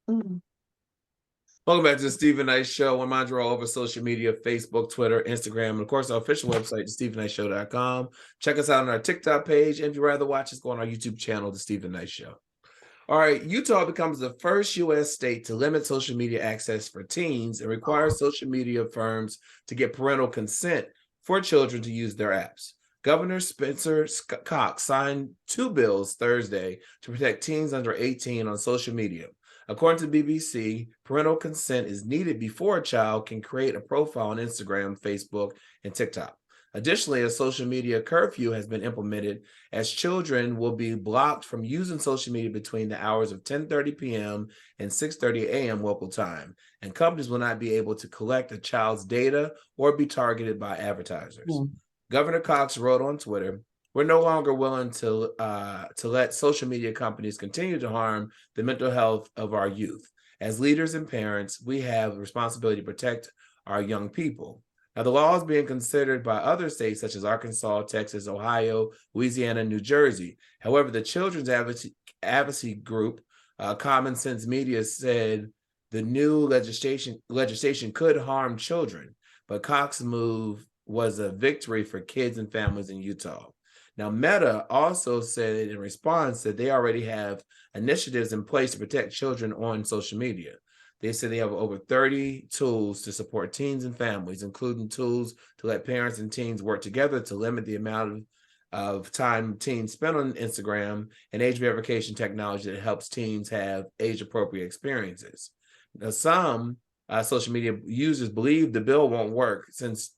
Mm. Welcome back to the Stephen Knight Show. I'm Andre all over social media, Facebook, Twitter, Instagram, and of course, our official website, thestephenknightshow.com. Check us out on our TikTok page. And if you'd rather watch us, go on our YouTube channel, The Stephen Knight Show. All right, Utah becomes the first U.S. state to limit social media access for teens and requires social media firms to get parental consent for children to use their apps. Governor Spencer Cox signed 2 bills Thursday to protect teens under 18 on social media. According to BBC, parental consent is needed before a child can create a profile on Instagram, Facebook, and TikTok. Additionally, a social media curfew has been implemented as children will be blocked from using social media between the hours of 10:30 p.m. and 6:30 a.m. local time, and companies will not be able to collect a child's data or be targeted by advertisers. Governor Cox wrote on Twitter, "We're no longer willing to let social media companies continue to harm the mental health of our youth. As leaders and parents, we have a responsibility to protect our young people." Now, the law is being considered by other states such as Arkansas, Texas, Ohio, Louisiana, and New Jersey. However, the children's advocacy group, Common Sense Media, said the new legislation could harm children, but Cox's move was a victory for kids and families in Utah. Now, Meta also said in response that they already have initiatives in place to protect children on social media. They said they have over 30 tools to support teens and families, including tools to let parents and teens work together to limit the amount of time teens spend on Instagram, and age verification technology that helps teens have age-appropriate experiences. Now, some social media users believe the bill won't work since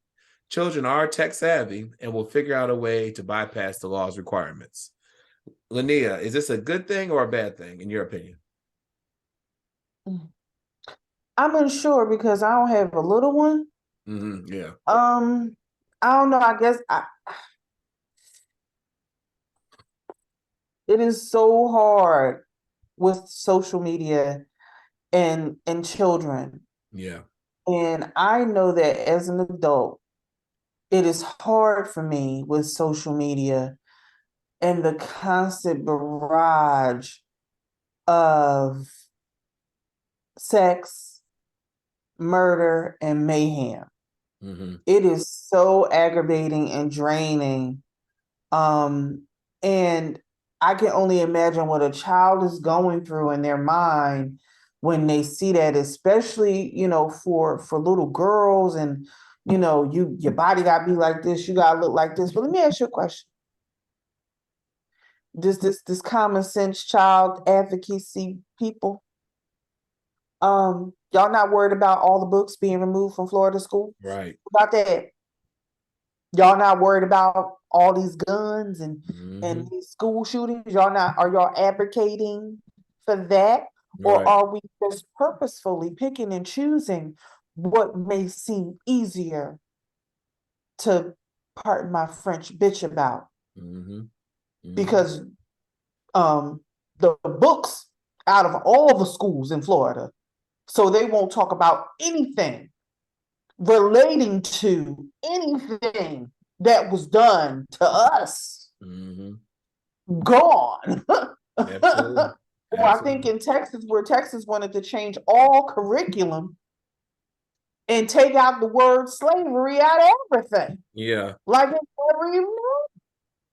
children are tech savvy and will figure out a way to bypass the law's requirements. Lynia, is this a good thing or a bad thing, in your opinion? I'm unsure because I don't have a little one. Yeah. I don't know. I guess it is so hard with social media and children. Yeah. And I know that as an adult, it is hard for me with social media and the constant barrage of sex, murder, and mayhem. It is so aggravating and draining. And I can only imagine what a child is going through in their mind when they see that, especially, for little girls, and your body gotta be like this, you gotta look like this. But let me ask you a question. This common sense child advocacy people, y'all not worried about all the books being removed from Florida school? Right. About that? Y'all not worried about all these guns and these school shootings? Are y'all advocating for that? Right. Or are we just purposefully picking and choosing what may seem easier to, pardon my French, bitch about? Because the books out of all the schools in Florida, so they won't talk about anything relating to anything that was done to us. Gone. Absolutely. Well, I think in Texas, where Texas wanted to change all curriculum and take out the word slavery out of everything. Yeah. Like it's never even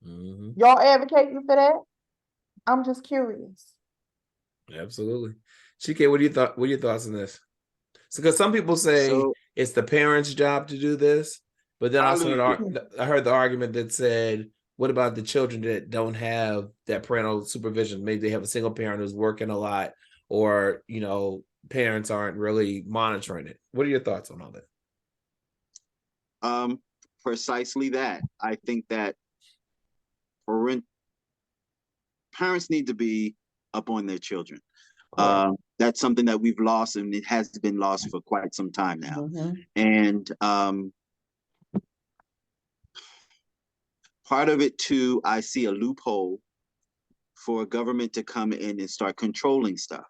known. Y'all advocating for that? I'm just curious. Absolutely. Chike, what are your thoughts on this? So, because some people say it's the parents' job to do this, but then I heard the argument that said, what about the children that don't have that parental supervision? Maybe they have a single parent who's working a lot, or parents aren't really monitoring it. What are your thoughts on all that? Precisely that. I think that parents need to be up on their children. That's something that we've lost, and it has been lost for quite some time now. And part of it too, I see a loophole for government to come in and start controlling stuff.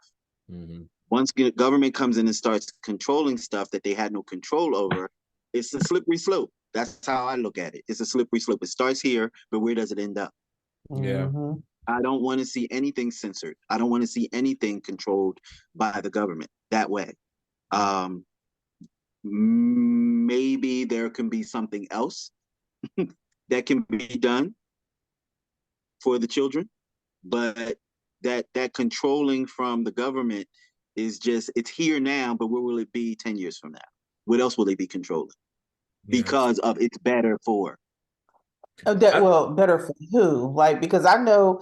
Once government comes in and starts controlling stuff that they had no control over, it's a slippery slope. That's how I look at it. It's a slippery slope. It starts here, but where does it end up? Yeah. I don't want to see anything censored. I don't want to see anything controlled by the government that way. Maybe there can be something else that can be done for the children, but that controlling from the government is just, it's here now, but where will it be 10 years from now? What else will they be controlling? Because of it's better for. Better for who? Like, because I know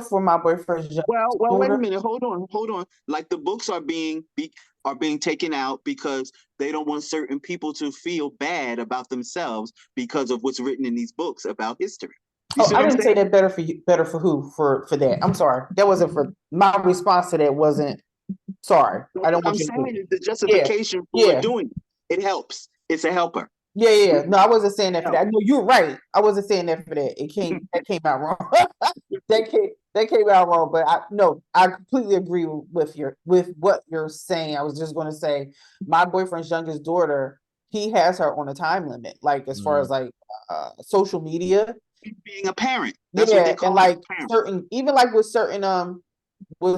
for my boyfriend's well, wait a minute, hold on. Like the books are being taken out because they don't want certain people to feel bad about themselves because of what's written in these books about history. I didn't say that better for you. Better for who? For that. I'm sorry. That wasn't for my response to that. Wasn't sorry. I don't want you to. I'm saying the justification for doing it. It helps. It's a helper. Yeah. No, I wasn't saying that for that. No, you're right. I wasn't saying that for that. That came out wrong. that came out wrong. But I completely agree with what you're saying. I was just going to say, my boyfriend's youngest daughter, he has her on a time limit. Like as far as like social media, being a parent. That's what they call and like certain, even like with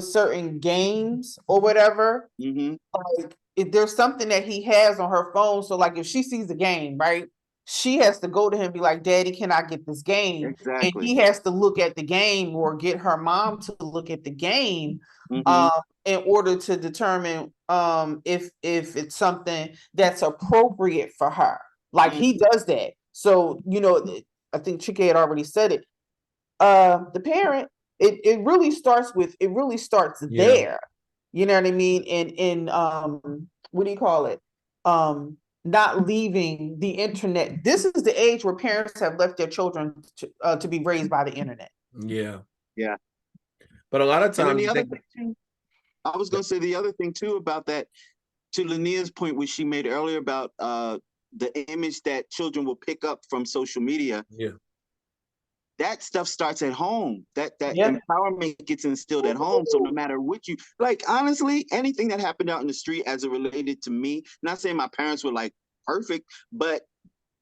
certain games or whatever. Like if there's something that he has on her phone, so like if she sees the game, right, she has to go to him and be like, Daddy, can I get this game? Exactly. And he has to look at the game or get her mom to look at the game in order to determine if it's something that's appropriate for her. Like he does that. So, I think Chike had already said it. The parent, it really starts there. You know what I mean? In what do you call it? Not leaving the internet. This is the age where parents have left their children to be raised by the internet. Yeah. But a lot of times, I was going to say the other thing too about that, to Lynia's point, which she made earlier about the image that children will pick up from social media. Yeah. That stuff starts at home. That empowerment gets instilled at home. So no matter what you like, honestly, anything that happened out in the street as it related to me, not saying my parents were like perfect, but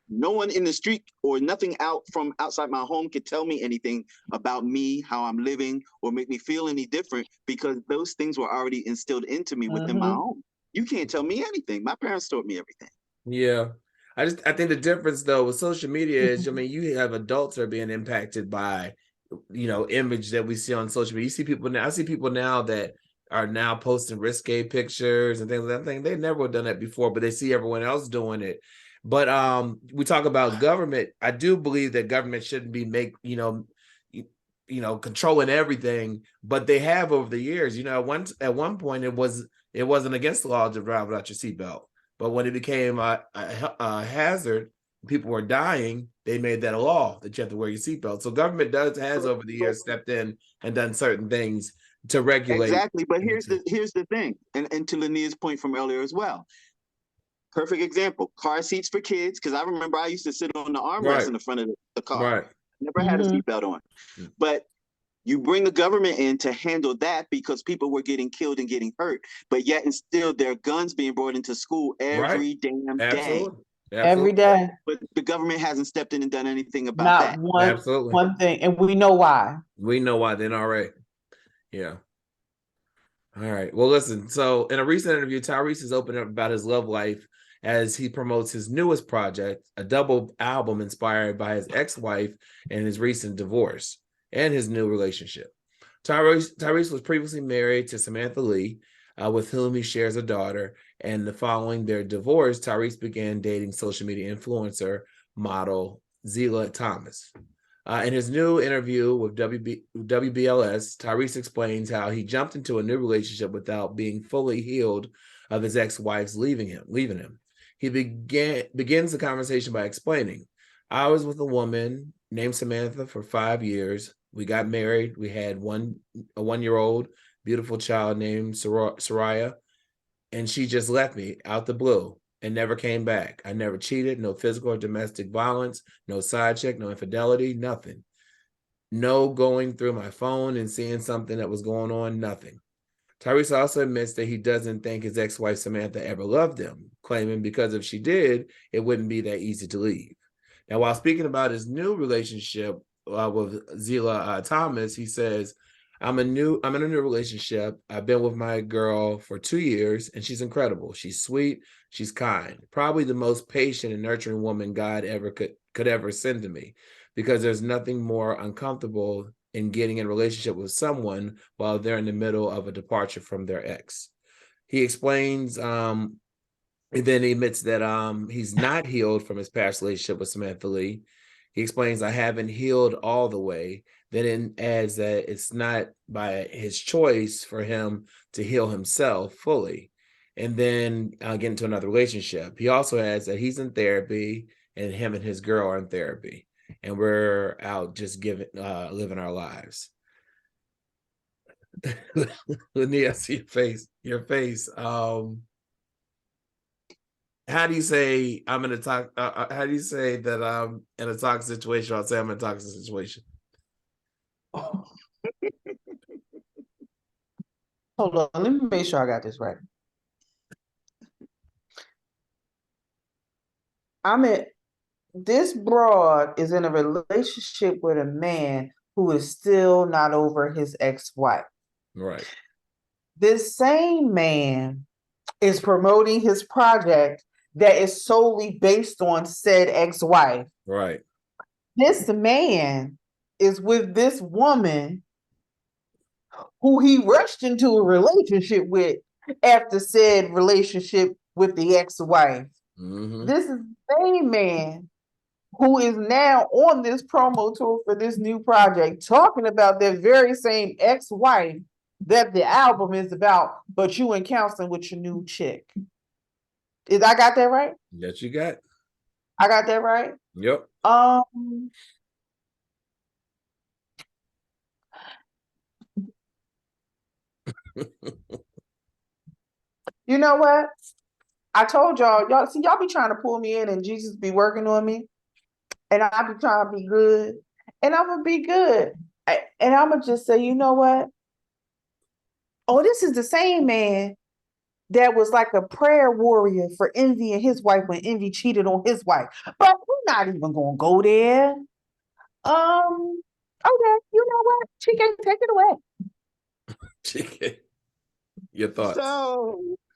no one in the street or nothing out from outside my home could tell me anything about me, how I'm living, or make me feel any different, because those things were already instilled into me within my home. You can't tell me anything. My parents taught me everything. Yeah. I think the difference though with social media is, you have adults that are being impacted by, image that we see on social media. You see people now, I see people now that are now posting risque pictures and things like that. They never have done that before, but they see everyone else doing it. But we talk about government. I do believe that government shouldn't be controlling everything, but they have over the years. At one point it wasn't against the law to drive without your seatbelt. But when it became a hazard, people were dying, they made that a law that you have to wear your seatbelt. So government has over the years stepped in and done certain things to regulate. Exactly. But here's the thing, and to Lynia's point from earlier as well. Perfect example, car seats for kids, because I remember I used to sit on the armrest in the front of the car. Right. Never had a seatbelt on. But you bring the government in to handle that because people were getting killed and getting hurt, but yet and still there are guns being brought into school every damn day. Absolutely. Every day. But the government hasn't stepped in and done anything about that. One thing, and we know why. We know why. Then all right. Yeah. All right. Well, listen. So in a recent interview, Tyrese has opened up about his love life as he promotes his newest project, a double album inspired by his ex-wife and his recent divorce and his new relationship. Tyrese was previously married to Samantha Lee, with whom he shares a daughter. And following their divorce, Tyrese began dating social media influencer model Zila Thomas. In his new interview with WBLS, Tyrese explains how he jumped into a new relationship without being fully healed of his ex-wife's leaving him. He begins the conversation by explaining, I was with a woman named Samantha for 5 years. We got married. We had a 1-year-old beautiful child named Soraya, and she just left me out the blue and never came back. I never cheated, no physical or domestic violence, no side check, no infidelity, nothing. No going through my phone and seeing something that was going on, nothing. Tyrese also admits that he doesn't think his ex-wife Samantha ever loved him, claiming because if she did, it wouldn't be that easy to leave. Now, while speaking about his new relationship with Zila Thomas. He says, I'm in a new relationship. I've been with my girl for 2 years, and she's incredible. She's sweet. She's kind. Probably the most patient and nurturing woman God ever could ever send to me, because there's nothing more uncomfortable in getting in a relationship with someone while they're in the middle of a departure from their ex. He explains, and then he admits that he's not healed from his past relationship with Samantha Lee. He explains, I haven't healed all the way. Then it adds that it's not by his choice for him to heal himself fully. And then get into another relationship. He also adds that he's in therapy, and him and his girl are in therapy. And we're out just living our lives. Lynia, I see your face. How do you say I'm in a how do you say that I'm in a toxic situation? I'll say I'm in a toxic situation. Hold on, let me make sure I got this right. This broad is in a relationship with a man who is still not over his ex-wife. Right. This same man is promoting his project that is solely based on said ex-wife. Right. This man is with this woman who he rushed into a relationship with after said relationship with the ex-wife. Mm-hmm. This is the same man who is now on this promo tour for this new project, talking about that very same ex-wife that the album is about, but you in counseling with your new chick. I got that right? Yes, you got. I got that right? Yep. You know what? I told y'all be trying to pull me in and Jesus be working on me. And I be trying to be good. And I'm going to be good. And I'm going to just say, you know what? Oh, this is the same man that was like a prayer warrior for Envy and his wife when Envy cheated on his wife. But we're not even going to go there. Okay, you know what? Chike, take it away. Chike, your thoughts?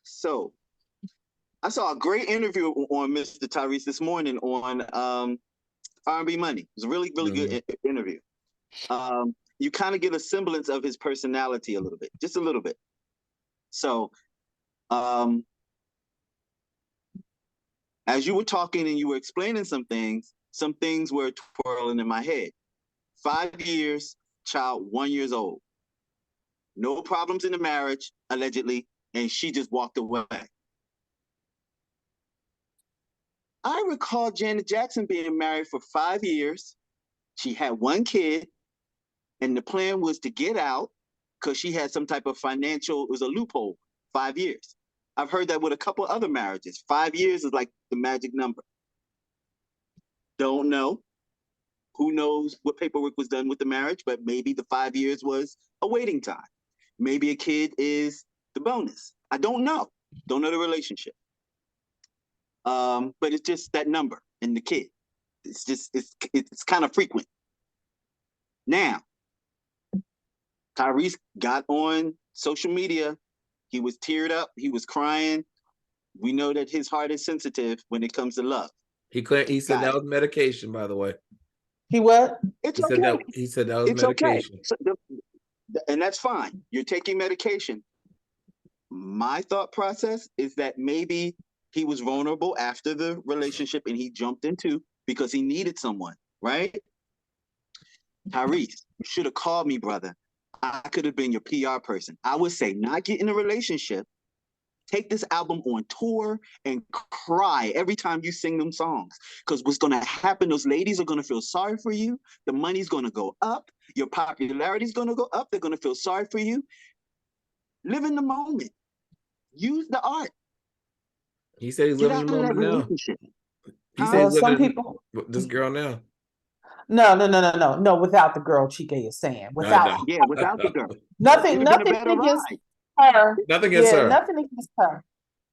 So I saw a great interview on Mr. Tyrese this morning on R&B Money. It was a really, really good interview. You kind of get a semblance of his personality a little bit, just a little bit. So as you were talking and you were explaining some things were twirling in my head. 5 years, child 1 year old. No problems in the marriage, allegedly, and she just walked away. I recall Janet Jackson being married for 5 years. She had 1 kid, and the plan was to get out because she had some type of financial, it was a loophole, 5 years. I've heard that with a couple other marriages. 5 years is like the magic number. Don't know. Who knows what paperwork was done with the marriage, but maybe the 5 years was a waiting time. Maybe a kid is the bonus. I don't know. Don't know the relationship. But it's just that number and the kid. It's just, it's kind of frequent. Now, Tyrese got on social media. He was teared up. He was crying. We know that his heart is sensitive when it comes to love. He said that was medication, by the way. He what? He said that was medication. Okay. And that's fine. You're taking medication. My thought process is that maybe he was vulnerable after the relationship and he jumped into because he needed someone, right? Tyrese, you should have called me, brother. I could have been your PR person. I would say not get in a relationship, take this album on tour and cry every time you sing them songs. Because what's going to happen, those ladies are going to feel sorry for you. The money's going to go up. Your popularity is going to go up. They're going to feel sorry for you. Live in the moment. Use the art. He said he's living in the moment now. He said he's living with this girl now. No, without the girl, Chike is saying. Without the girl. Nothing against her. Nothing against her. Nothing against her.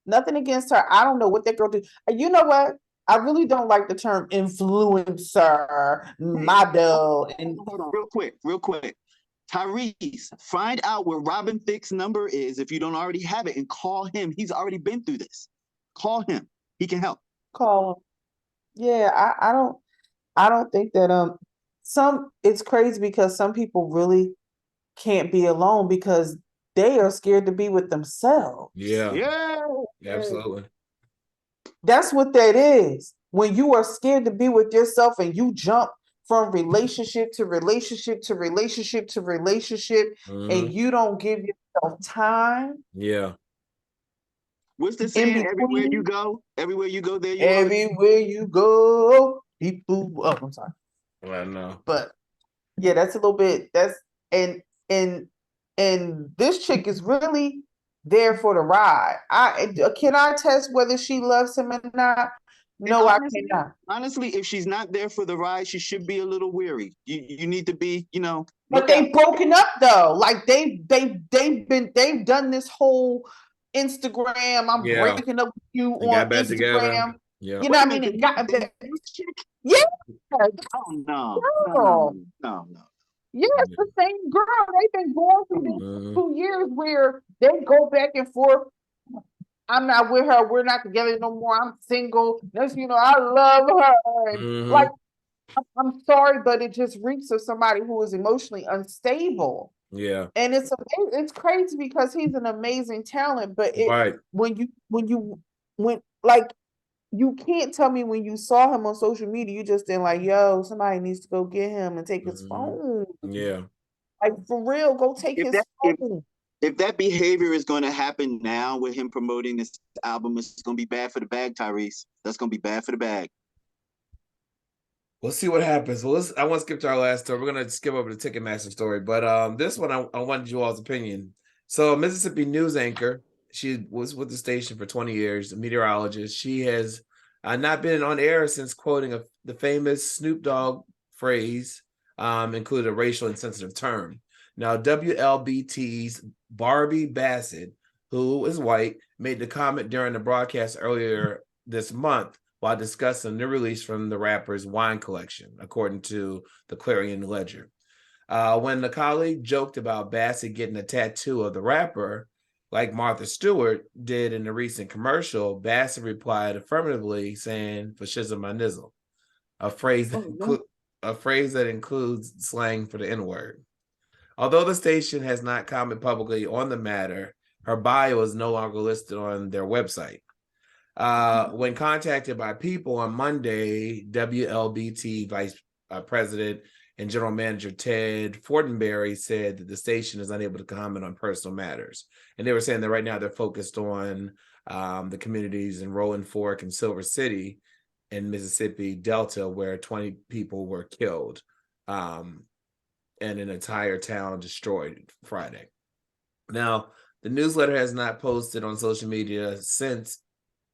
Nothing against her. I don't know what that girl did. You know what? I really don't like the term influencer, model. And hold on, real quick. Tyrese, find out where Robin Thicke's number is if you don't already have it, and call him. He's already been through this. Call him. He can help. Call him. Yeah, I don't think that it's crazy because some people really can't be alone because they are scared to be with themselves. Yeah, absolutely. That's what that is. When you are scared to be with yourself and you jump from relationship to relationship to relationship to relationship, and you don't give yourself time. Yeah. What's the saying? Everywhere you go, there you are. Everywhere you go, people. Oh, I'm sorry. I know. But yeah, that's a little bit. And this chick is really there for the ride. Can I test whether she loves him or not? No, honestly, I cannot. Honestly, if she's not there for the ride, she should be a little weary. You need to be, But they've broken up though. Like they've done this whole Instagram. I'm breaking up with you on Instagram. Together. Yeah. You know what I mean? It got yeah. Oh no. Yeah, it's the same girl. They've been going through these 2 years where they go back and forth. I'm not with her. We're not together no more. I'm single. That's, I love her. And like, I'm sorry, but it just reeks of somebody who is emotionally unstable. Yeah. And it's crazy because he's an amazing talent, but you can't tell me when you saw him on social media, you just didn't like, yo, somebody needs to go get him and take his phone. Yeah. Like for real, go take his phone. If that behavior is going to happen now with him promoting this album, it's going to be bad for the bag, Tyrese. That's going to be bad for the bag. We'll see what happens. Well, I want to skip to our last story. We're going to skip over the Ticketmaster story, but this one I wanted you all's opinion. So, Mississippi news anchor, she was with the station for 20 years, a meteorologist. She has not been on air since quoting the famous Snoop Dogg phrase, included a racial insensitive term. Now, WLBT's Barbie Bassett, who is white, made the comment during the broadcast earlier this month while discussing the release from the rapper's wine collection, according to the Clarion Ledger. When the colleague joked about Bassett getting a tattoo of the rapper, like Martha Stewart did in the recent commercial, Bassett replied affirmatively, saying "for shizzle my nizzle," a phrase that includes slang for the N-word. Although the station has not commented publicly on the matter, her bio is no longer listed on their website. When contacted by People on Monday, WLBT Vice President and General Manager Ted Fortenberry said that the station is unable to comment on personal matters. And they were saying that right now they're focused on the communities in Rolling Fork and Silver City in Mississippi Delta, where 20 people were killed. And an entire town destroyed Friday. Now, the newsletter has not posted on social media since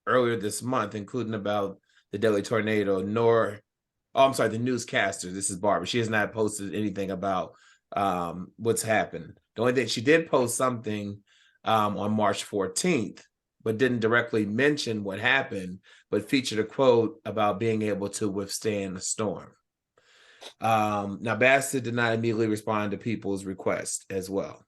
earlier this month, including about the deadly tornado, the newscaster. This is Barbara. She has not posted anything about what's happened. The only thing, she did post something on March 14th, but didn't directly mention what happened, but featured a quote about being able to withstand a storm. Now, Bassett did not immediately respond to People's request as well.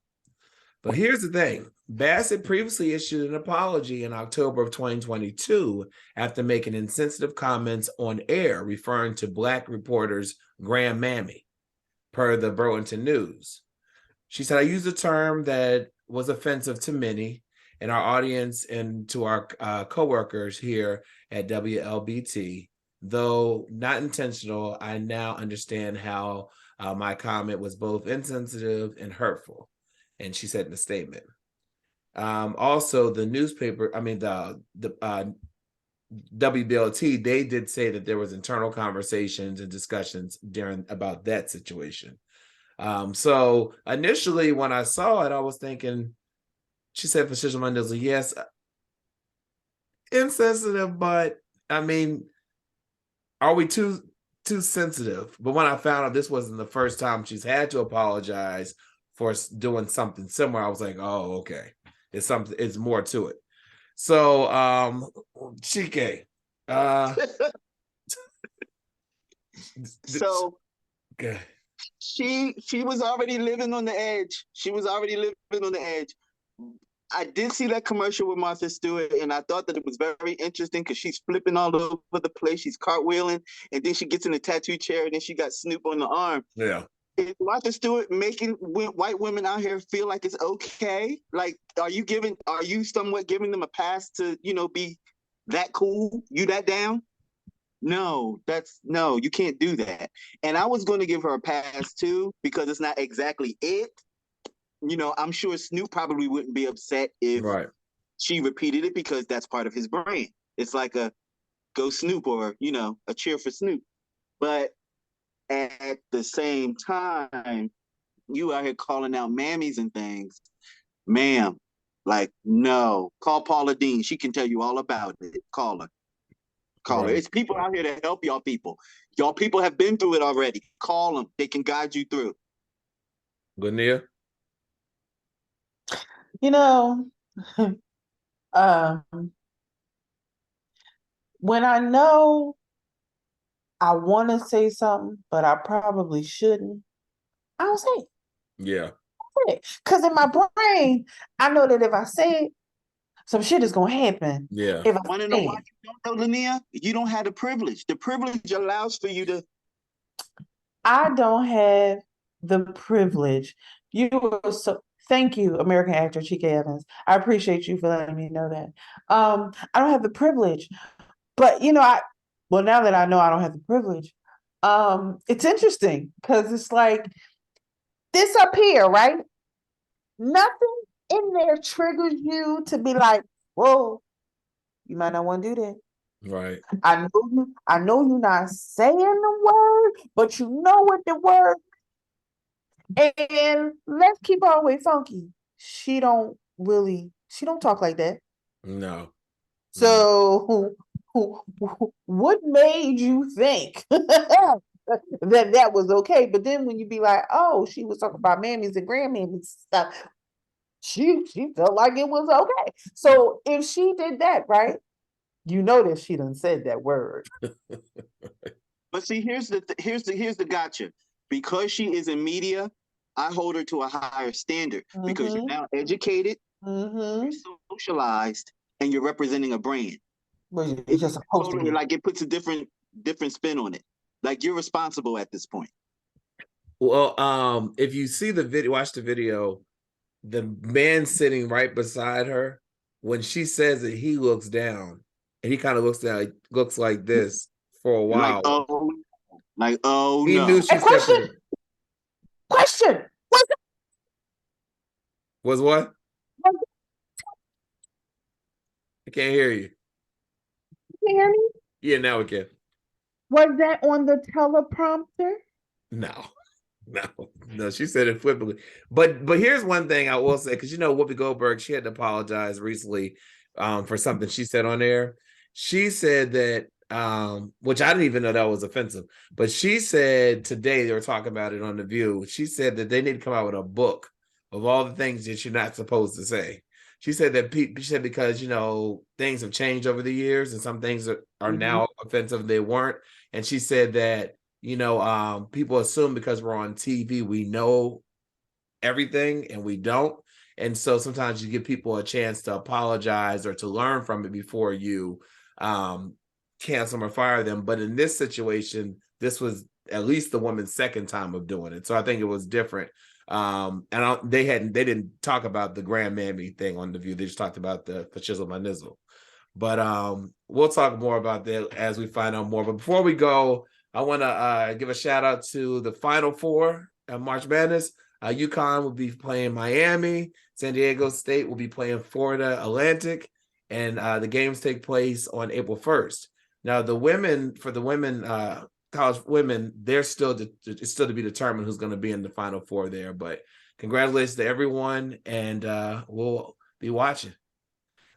But here's the thing. Bassett previously issued an apology in October of 2022 after making insensitive comments on air referring to Black reporters grandmammy, per the Burlington News. She said, "I used a term that was offensive to many in our audience and to our coworkers here at WLBT. Though not intentional, I now understand how my comment was both insensitive and hurtful." And she said in the statement. Also, the newspaper, the WBLT, they did say that there was internal conversations and discussions about that situation. So initially, when I saw it, I was thinking, she said for shizzle my nizzle, yes, insensitive, but I mean, are we too sensitive? But when I found out this wasn't the first time she's had to apologize for doing something similar, I was like, oh, okay. It's more to it. So, Chike, So okay. She was already living on the edge. I did see that commercial with Martha Stewart, and I thought that it was very interesting because she's flipping all over the place. She's cartwheeling, and then she gets in a tattoo chair, and then she got Snoop on the arm. Yeah. Is Martha Stewart making white women out here feel like it's okay? Like, are you somewhat giving them a pass to, be that cool? You that down? No, you can't do that. And I was going to give her a pass too, because it's not exactly it. I'm sure Snoop probably wouldn't be upset if she repeated it, because that's part of his brand. It's like a go Snoop, or, a cheer for Snoop. But at the same time, you out here calling out mammies and things, ma'am. Like, no, call Paula Dean. She can tell you all about it. Call her. It's people out here to help y'all people. Y'all people have been through it already. Call them. They can guide you through. Lynia? When I know I want to say something, but I probably shouldn't, I don't say it. Yeah. Because in my brain, I know that if I say it, some shit is going to happen. Yeah. If I want to know why you don't know, Lynia? You don't have the privilege. The privilege allows for you to. I don't have the privilege. Thank you, American actor Chike Evans. I appreciate you for letting me know that. I don't have the privilege, but now that I know I don't have the privilege, it's interesting because it's like this up here, right? Nothing in there triggers you to be like, whoa, you might not want to do that. Right. I know you're not saying the word, but you know what the word. And let's keep our way funky. She don't talk like that. No. So what made you think that was okay? But then when you be like, oh, she was talking about mammies and grandmammies and stuff, she felt like it was okay. So if she did that, right, that she done said that word. But see, here's the gotcha. Because she is in media, I hold her to a higher standard, because you're now educated, you're socialized, and you're representing a brand. Well, it's just supposed to be. Like, it puts a different spin on it. Like, you're responsible at this point. Well, if you see the video, watch the video, the man sitting right beside her, when she says that, he looks down, and he kind of looks like this for a while. Like, oh, he knew she said question. Was what? I can't hear you. Can you hear me? Yeah, now we can. Was that on the teleprompter? No, she said it flippantly. But here's one thing I will say, because Whoopi Goldberg, she had to apologize recently for something she said on there. She said that, which I didn't even know that was offensive, but she said today, they were talking about it on The View, she said that they need to come out with a book of all the things that you're not supposed to say. She said that because things have changed over the years, and some things are now offensive they weren't. And she said that people assume because we're on TV we know everything, and we don't. And so sometimes you give people a chance to apologize or to learn from it before you cancel or fire them. But in this situation, this was at least the woman's second time of doing it, so I think it was different. And they didn't talk about the grandmammy thing on The View. They just talked about the chisel my nizzle. But we'll talk more about that as we find out more. But before we go, I want to give a shout out to the Final Four at March Madness. UConn will be playing Miami. San Diego State will be playing Florida Atlantic. And the games take place on April 1st. Now, the women, college women, it's still to be determined who's going to be in the Final Four there. But congratulations to everyone, and we'll be watching.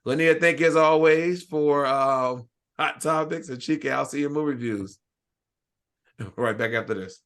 Lynia, thank you as always for Hot Topics, and Chike, I'll see your movie reviews right back after this.